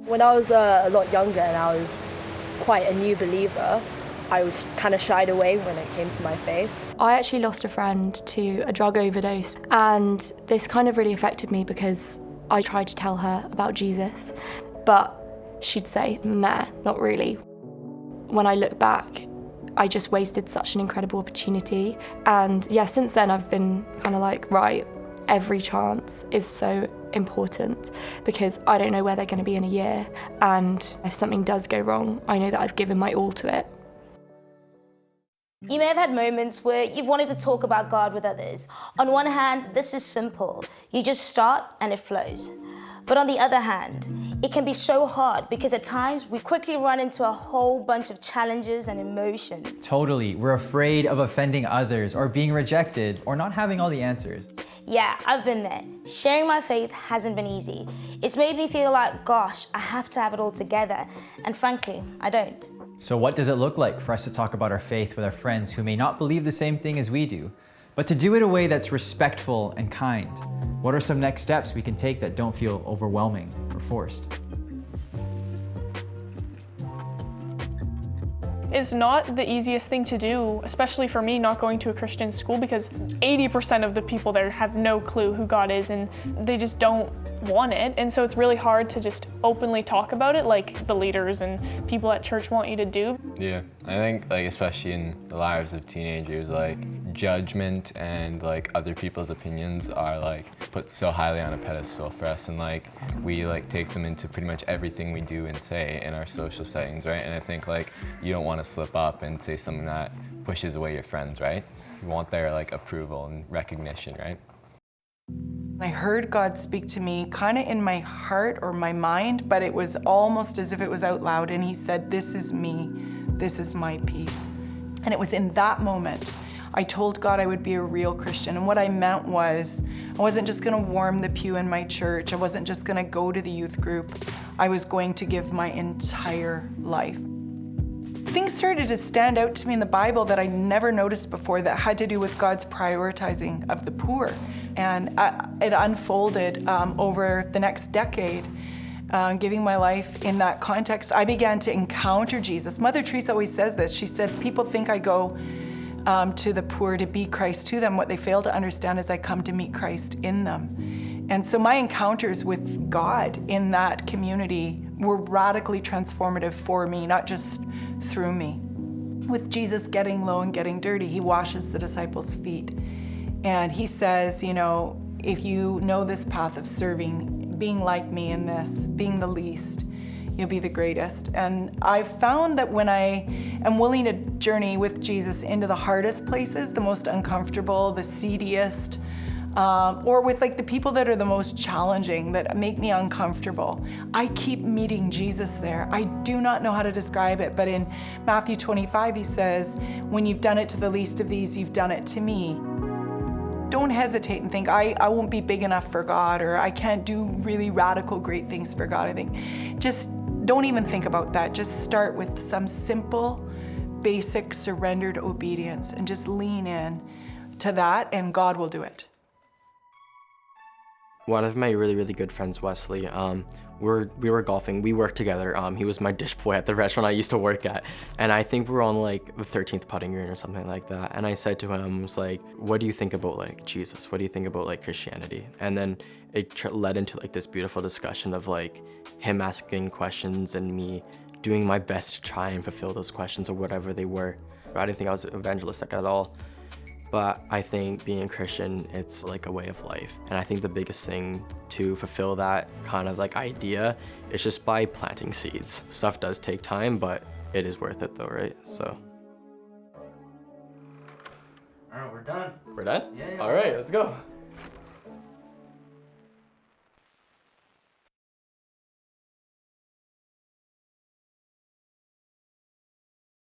When I was a lot younger and I was quite a new believer, I was kind of shied away when it came to my faith. I actually lost a friend to a drug overdose, and this kind of really affected me because I tried to tell her about Jesus, but she'd say, nah, not really. When I look back, I just wasted such an incredible opportunity. And yeah, since then I've been kind of like, right, every chance is so important because I don't know where they're going to be in a year. And if something does go wrong, I know that I've given my all to it. You may have had moments where you've wanted to talk about God with others. On one hand, this is simple. You just start and it flows. But on the other hand, it can be so hard because at times we quickly run into a whole bunch of challenges and emotions. Totally. We're afraid of offending others or being rejected or not having all the answers. Yeah, I've been there. Sharing my faith hasn't been easy. It's made me feel like, gosh, I have to have it all together. And frankly, I don't. So what does it look like for us to talk about our faith with our friends who may not believe the same thing as we do, but to do it in a way that's respectful and kind? What are some next steps we can take that don't feel overwhelming or forced? It's not the easiest thing to do, especially for me not going to a Christian school, because 80% of the people there have no clue who God is and they just don't want it. And so it's really hard to just openly talk about it like the leaders and people at church want you to do. Yeah, I think especially in the lives of teenagers, judgment and other people's opinions are put so highly on a pedestal for us, and we take them into pretty much everything we do and say in our social settings, right? And I think you don't want to slip up and say something that pushes away your friends, right? You want their approval and recognition, right? I heard God speak to me kind of in my heart or my mind, but it was almost as if it was out loud, and he said, "This is me, this is my peace." And it was in that moment I told God I would be a real Christian. And what I meant was, I wasn't just gonna warm the pew in my church. I wasn't just gonna go to the youth group. I was going to give my entire life. Things started to stand out to me in the Bible that I never noticed before that had to do with God's prioritizing of the poor. And it unfolded over the next decade. Giving my life in that context, I began to encounter Jesus. Mother Teresa always says this. She said, people think I go to the poor to be Christ to them. What they fail to understand is I come to meet Christ in them. And so my encounters with God in that community were radically transformative for me, not just through me. With Jesus getting low and getting dirty, he washes the disciples' feet. And he says, if you know this path of serving, being like me in this, being the least, you'll be the greatest. And I've found that when I am willing to journey with Jesus into the hardest places, the most uncomfortable, the seediest, or with the people that are the most challenging, that make me uncomfortable, I keep meeting Jesus there. I do not know how to describe it, but in Matthew 25, he says, when you've done it to the least of these, you've done it to me. Don't hesitate and think, I won't be big enough for God, or I can't do really radical, great things for God. I think just don't even think about that. Just start with some simple, basic, surrendered obedience and just lean in to that, and God will do it. One of my really, really good friends, Wesley, we were golfing. We worked together. He was my dish boy at the restaurant I used to work at. And I think we were on the 13th putting green or something like that. And I said to him, I was like, what do you think about Jesus? What do you think about Christianity? And then it led into this beautiful discussion of him asking questions and me doing my best to try and fulfill those questions or whatever they were. I didn't think I was evangelistic at all. But I think being a Christian, it's a way of life. And I think the biggest thing to fulfill that kind of idea is just by planting seeds. Stuff does take time, but it is worth it though, right? So. All right, we're done. We're done? Yeah. All right, let's go.